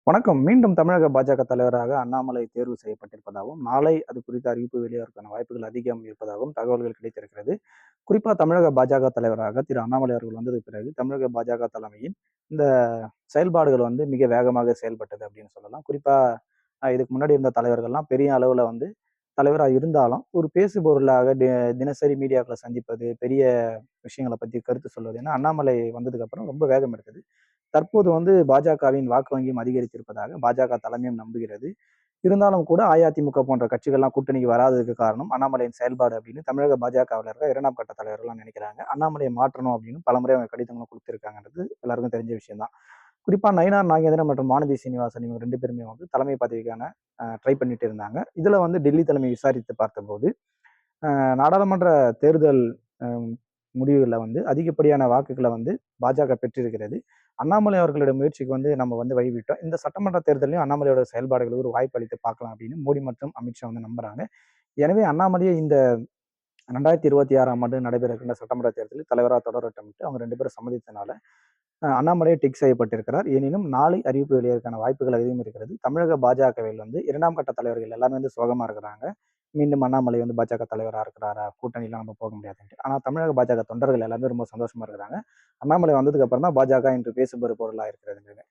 வணக்கம். மீண்டும் தமிழக பாஜக தலைவராக அண்ணாமலை தேர்வு செய்யப்பட்டிருப்பதாகவும், நாளை அது குறித்த அறிவிப்பு வெளியாவதற்கான வாய்ப்புகள் அதிகம் இருப்பதாகவும் தகவல்கள் கிடைத்திருக்கிறது. குறிப்பா தமிழக பாஜக தலைவராக திரு அண்ணாமலை அவர்கள் வந்ததுக்கு பிறகு, தமிழக பாஜக தலைமையின் இந்த செயல்பாடுகள் மிக வேகமாக செயல்பட்டது அப்படின்னு சொல்லலாம். குறிப்பா இதுக்கு முன்னாடி இருந்த தலைவர்கள்லாம் பெரிய அளவுல தலைவரா இருந்தாலும், ஒரு பேசுபொருளாக தினசரி மீடியாக்கள சந்திப்பது, பெரிய விஷயங்கள பத்தி கருத்து சொல்வது என அண்ணாமலை வந்ததுக்கு அப்புறம் ரொம்ப வேகம் எடுத்தது. தற்போது பாஜகவின் வாக்கு வங்கியும் அதிகரித்திருப்பதாக பாஜக தலைமையும் நம்புகிறது. இருந்தாலும் கூட அஇஅதிமுக போன்ற கட்சிகள்லாம் கூட்டணிக்கு வராததுக்கு காரணம் அண்ணாமலையின் செயல்பாடு அப்படின்னு தமிழக பாஜகவுல இருக்க 2ஆம் கட்ட தலைவர்கள்லாம் நினைக்கிறாங்க. அண்ணாமலையை மாற்றணும் அப்படின்னு பலமுறை அவங்க கடிதங்களும் குடுத்திருக்காங்கன்றது எல்லாருக்கும் தெரிஞ்ச விஷயம் தான். குறிப்பா நயினார் நாகேந்திரன் மற்றும் வானதி சீனிவாசன் இவங்க 2 பேருமே தலைமை பதவிக்கான ட்ரை பண்ணிட்டு இருந்தாங்க. இதுல டெல்லி தலைமை விசாரித்து பார்த்தபோது, நாடாளுமன்ற தேர்தல் அ முடிவுகள்ல அதிகப்படியான வாக்குகள பாஜக பெற்றிருக்கிறது. அண்ணாமலை அவர்களுடைய முயற்சிக்கு நம்ம வழிவிட்டோம். இந்த சட்டமன்ற தேர்தலையும் அண்ணாமலையோட செயல்பாடுகளுக்கு ஒரு வாய்ப்பு அளித்து பார்க்கலாம் அப்படின்னு மோடி மற்றும் அமித்ஷா நம்புறாங்க. எனவே அண்ணாமலையை இந்த 2026ஆம் ஆண்டு நடைபெற இருக்கின்ற சட்டமன்ற தேர்தலில் தலைவரா தொடரட்டும்ட்டு அவங்க 2 பேரும் சம்மதித்தனால, அண்ணாமலை டிக் செய்யப்பட்டிருக்கிறார். எனினும் நாளை அறிவிப்பு வெளியாவதற்கான வாய்ப்புகள் அதிகம் இருக்கிறது. தமிழக பாஜகவில் 2ஆம் கட்ட தலைவர்கள் எல்லாமே சோகமா இருக்கிறாங்க. மீண்டும் அண்ணாமலை பாஜக தலைவரா இருக்கிறாரா? கூட்டணிலாம் நம்ம போக முடியாதுன்ட்டு. ஆனா தமிழக பாஜக தொண்டர்கள் எல்லாமே ரொம்ப சந்தோஷமா இருக்கிறாங்க. அண்ணாமலை வந்ததுக்கு அப்புறம் தான் பாஜக இன்று பேசுபொரு பொருளா இருக்கிறது.